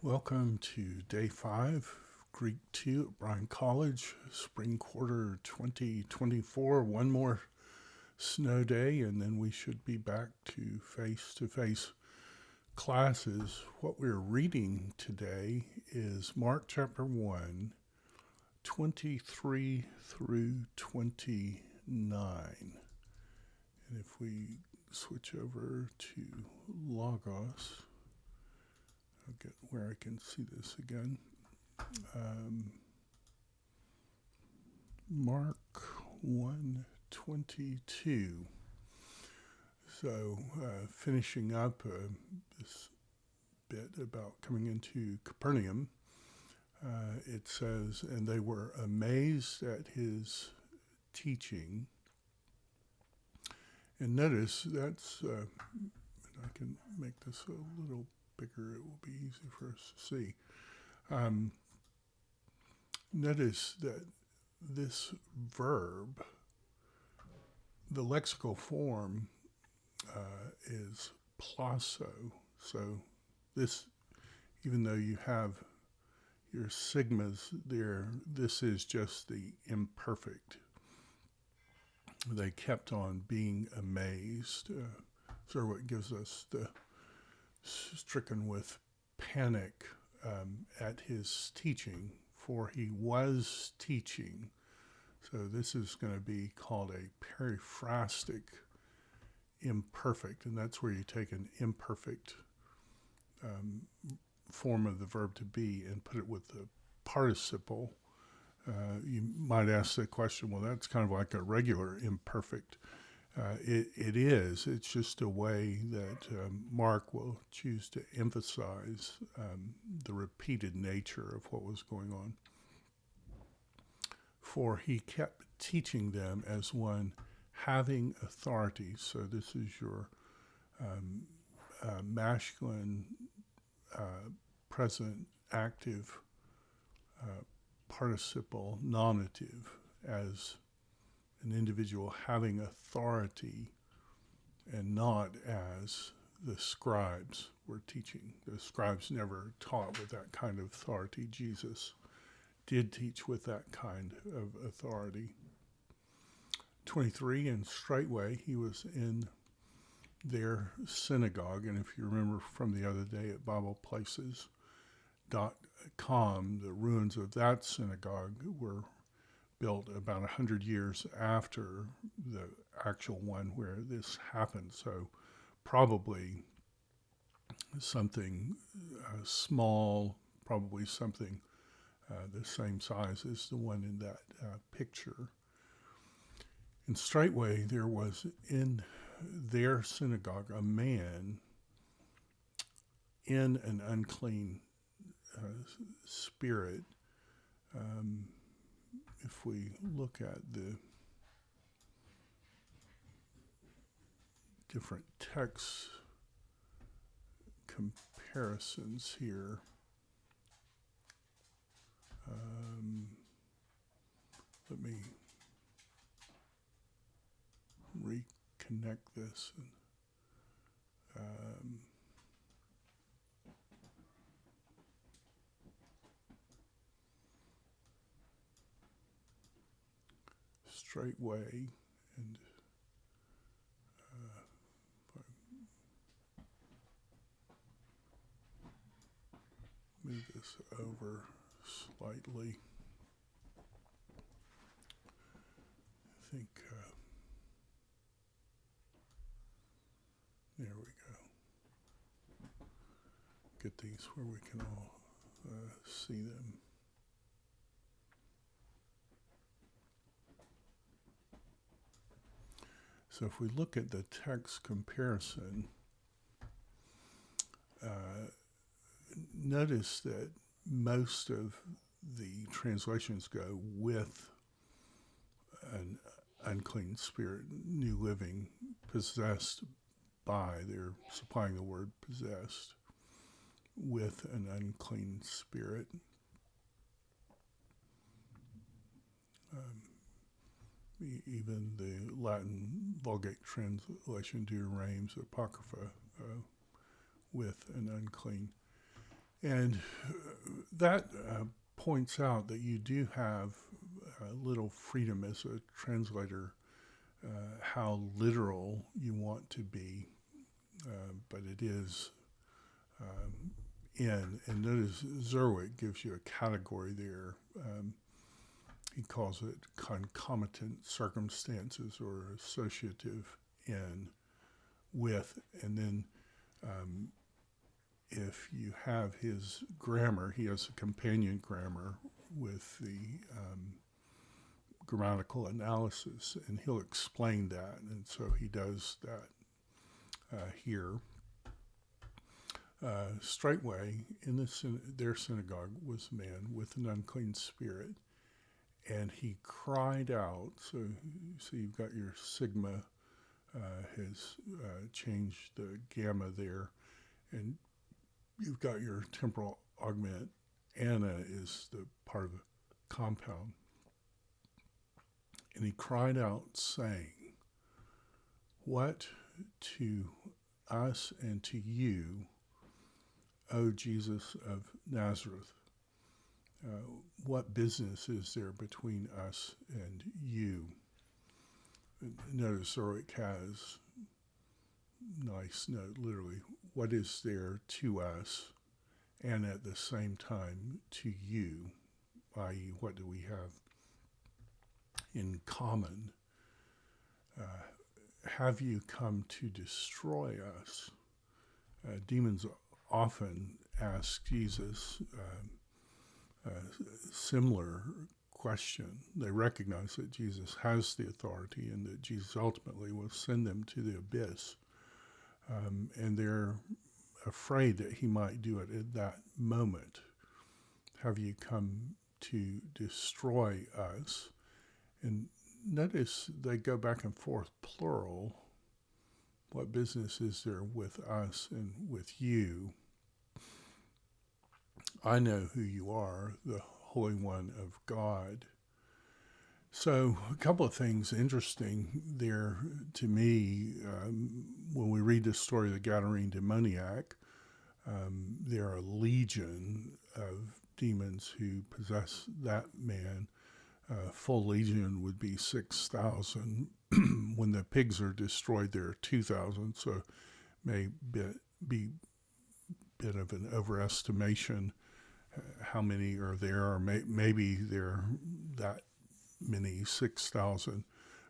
Welcome to day 5, Greek 2 at Bryan College, spring quarter 2024. One more snow day, and then we should be back to face classes. What we're reading today is Mark chapter 1, 23 through 29. And if we switch over to Logos, I'll get where I can see this again. Mark 1:22. So finishing up this bit about coming into Capernaum, it says, and they were amazed at his teaching. And notice that's, and I can make this a little bigger, it will be easy for us to see. Notice that this verb, the lexical form is plaso. So this, even though you have your sigmas there, this is just the imperfect. They kept on being amazed. So what gives us the stricken with panic at his teaching, for he was teaching. So this is going to be called a periphrastic imperfect, and that's where you take an imperfect form of the verb to be and put it with the participle. You might ask the question, well, that's kind of like a regular imperfect. It is. It's just a way that Mark will choose to emphasize the repeated nature of what was going on. For he kept teaching them as one having authority. So this is your masculine, present, active, participle nominative, as an individual having authority, and not as the scribes were teaching. The scribes never taught with that kind of authority. Jesus did teach with that kind of authority. 23, and straightway he was in their synagogue. And if you remember from the other day at BiblePlaces.com, the ruins of that synagogue were built about 100 years after the actual one where this happened. So probably something small, probably something the same size as the one in that picture. And straightway there was in their synagogue a man in an unclean spirit. If we look at the different text comparisons here, let me reconnect this. Straightway, and move this over slightly. I think there we go. Get these where we can all see them. So if we look at the text comparison, notice that most of the translations go with an unclean spirit, new living, possessed by. They're supplying the word possessed with an unclean spirit. Even the Latin Vulgate translation, Deus Reims Apocrypha, with an unclean. And that points out that you do have a little freedom as a translator, how literal you want to be, but it is and notice Zerwick gives you a category there. He calls it concomitant circumstances or associative in with, and then if you have his grammar, he has a companion grammar with the grammatical analysis, and he'll explain that, and so he does that here. Straightway in their synagogue was a man with an unclean spirit, and he cried out. So you see, you've got your sigma has changed the gamma there, and you've got your temporal augment. Anna is the part of the compound. And he cried out, saying, "What to us and to you, O Jesus of Nazareth? What business is there between us and you?" Notice Zurich has nice note, literally, what is there to us and at the same time to you, i.e., what do we have in common? Have you come to destroy us? Demons often ask Jesus a similar question. They recognize that Jesus has the authority and that Jesus ultimately will send them to the abyss. And they're afraid that he might do it at that moment. Have you come to destroy us? And notice they go back and forth, plural. What business is there with us and with you? I know who you are, the Holy One of God. So a couple of things interesting there to me. When we read the story of the Gadarene demoniac, there are a legion of demons who possess that man. Full legion would be 6,000. When the pigs are destroyed, there are 2,000. So may be a bit of an overestimation. How many are there? Or maybe there that many, 6,000.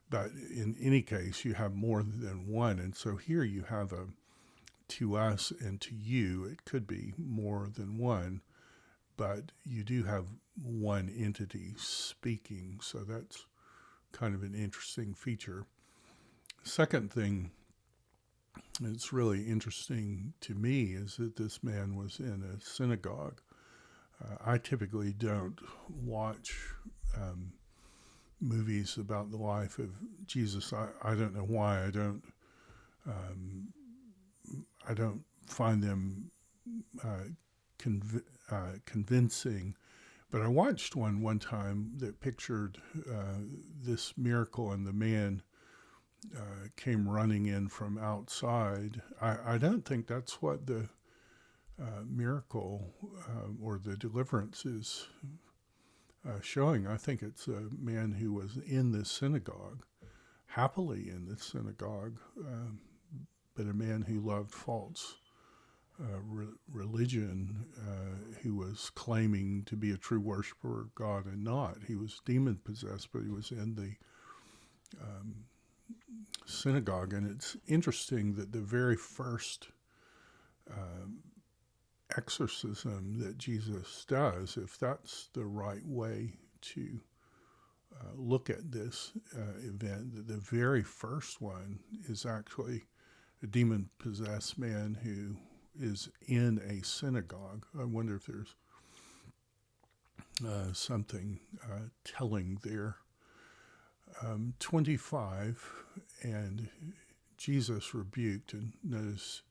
But in any case, you have more than one. And so here you have a to us and to you. It could be more than one, but you do have one entity speaking. So that's kind of an interesting feature. Second thing that's really interesting to me is that this man was in a synagogue. I typically don't watch movies about the life of Jesus. I don't know why. I don't find them convincing. But I watched one time that pictured this miracle, and the man came running in from outside. I don't think that's what the miracle or the deliverance is showing. I think it's a man who was in the synagogue, happily in the synagogue, but a man who loved false religion, who was claiming to be a true worshiper of God and not. He was demon-possessed, but he was in the synagogue. And it's interesting that the very first exorcism that Jesus does, if that's the right way to look at this event, that the very first one is actually a demon-possessed man who is in a synagogue. I wonder if there's something telling there. 25, and Jesus rebuked, and notice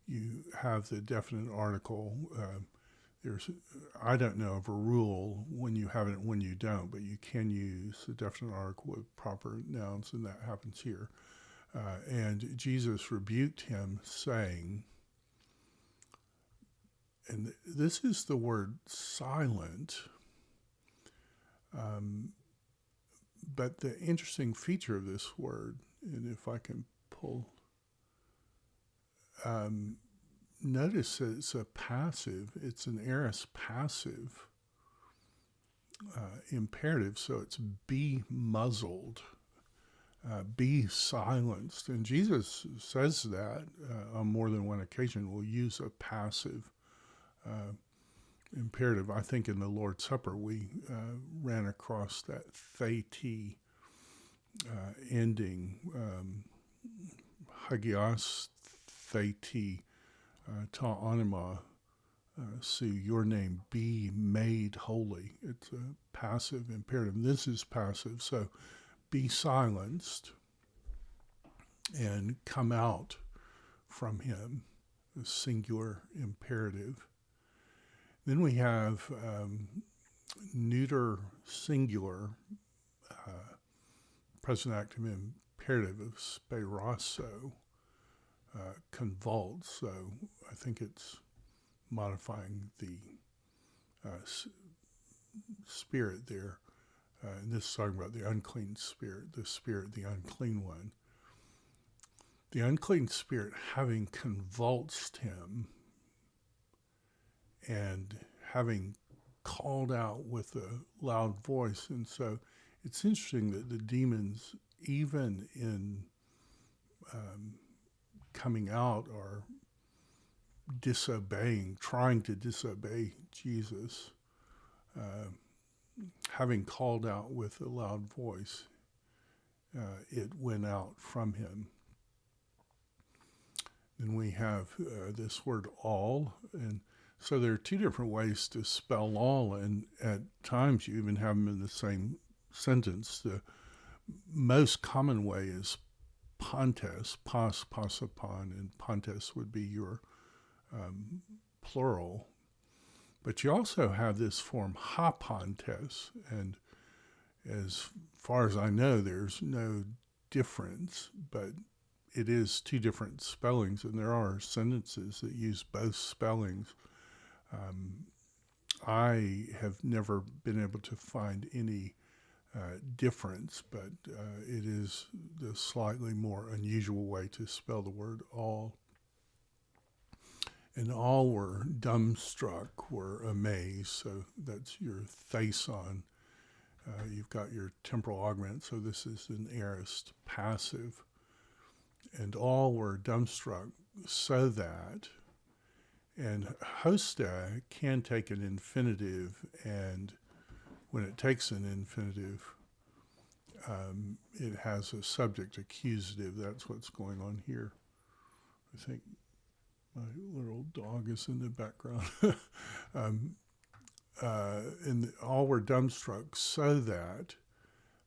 you have the definite article. I don't know of a rule when you have it and when you don't, but you can use the definite article with proper nouns, and that happens here. And Jesus rebuked him, saying, and this is the word silent. But the interesting feature of this word, and if I can pull, notice that it's a passive, it's an aorist passive imperative, so it's be muzzled, be silenced. And Jesus says that on more than one occasion. We'll use a passive imperative. I think in the Lord's Supper we ran across that theti ending, hagios theti ta anima su, your name be made holy. It's a passive imperative. This is passive, so be silenced and come out from him, the singular imperative. Then we have neuter singular present active imperative of sperasso, convulse. So I think it's modifying the spirit there. And this is talking about the unclean spirit, the unclean one. The unclean spirit having convulsed him and having called out with a loud voice. And so it's interesting that the demons, even in coming out, are disobeying, trying to disobey Jesus, having called out with a loud voice, it went out from him. Then we have this word all, and so there are two different ways to spell all, and at times you even have them in the same sentence. The most common way is pontes, pas upon, and pontes would be your plural. But you also have this form hapontes, and as far as I know, there's no difference, but it is two different spellings, and there are sentences that use both spellings. I have never been able to find any difference, but it is the slightly more unusual way to spell the word all. And all were dumbstruck, were amazed, so that's your theson. You've got your temporal augment, so this is an aorist passive. And all were dumbstruck, so that, and hosta can take an infinitive, and when it takes an infinitive, it has a subject accusative. That's what's going on here. I think my little dog is in the background. And all were dumbstruck, so that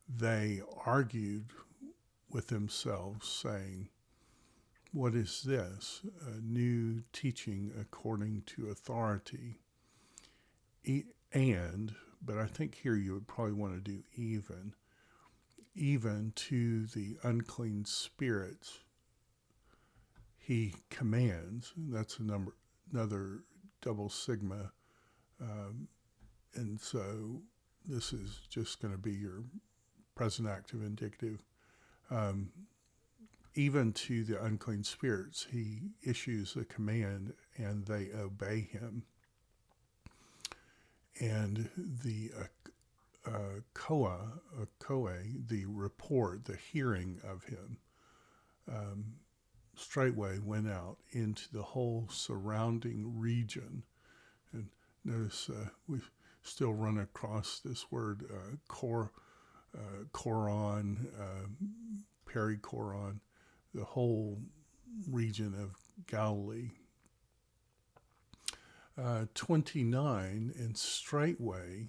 they argued with themselves, saying, what is this? A new teaching according to authority. But I think here you would probably want to do even to the unclean spirits he commands. That's another double sigma. And so this is just going to be your present active indicative. Even to the unclean spirits, he issues a command and they obey him. And the koe, the report, the hearing of him, straightway went out into the whole surrounding region. And notice we still run across this word koron, perikoron, the whole region of Galilee. 29, and straightway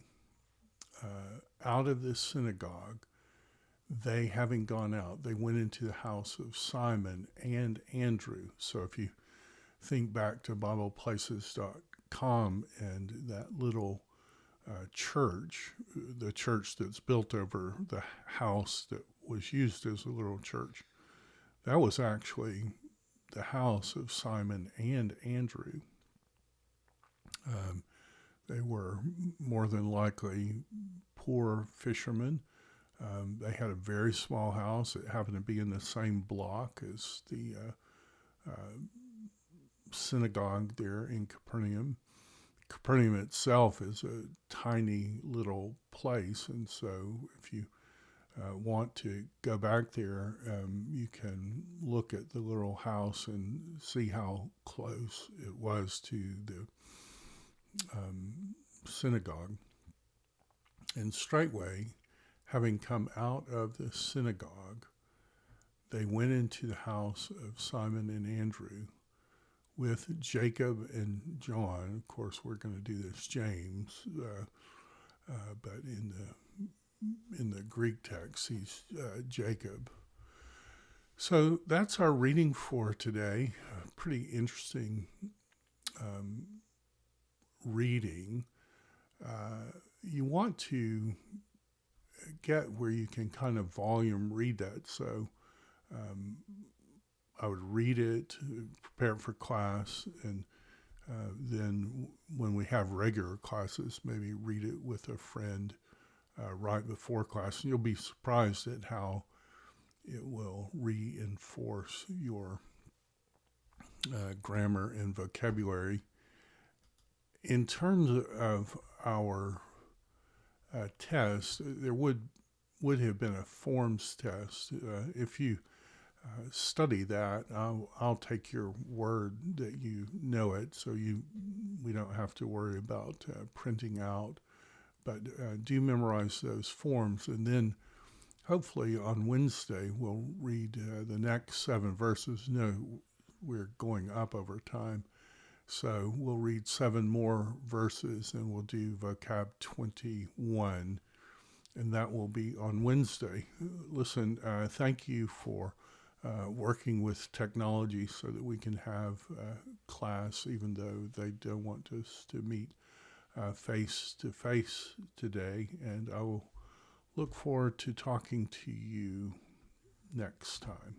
out of this synagogue, they having gone out, they went into the house of Simon and Andrew. So if you think back to BiblePlaces.com and that little church, the church that's built over the house that was used as a little church, that was actually the house of Simon and Andrew. They were more than likely poor fishermen. They had a very small house. It happened to be in the same block as the synagogue there in Capernaum. Capernaum itself is a tiny little place, and so if you want to go back there, you can look at the little house and see how close it was to the synagogue. And straightway, having come out of the synagogue, they went into the house of Simon and Andrew with Jacob and John. Of course, we're going to do this James, but in the Greek text, he's Jacob. So that's our reading for today. Pretty interesting reading. You want to get where you can kind of volume read that. So I would read it, prepare it for class, and then when we have regular classes, maybe read it with a friend right before class. And you'll be surprised at how it will reinforce your grammar and vocabulary. In terms of our test, there would have been a forms test. If you study that, I'll take your word that you know it, so we don't have to worry about printing out. But do memorize those forms, and then hopefully on Wednesday we'll read the next 7 verses. No, we're going up over time. So we'll read 7 more verses and we'll do vocab 21, and that will be on Wednesday. Listen, thank you for working with technology so that we can have class, even though they don't want us to meet face to face today. And I will look forward to talking to you next time.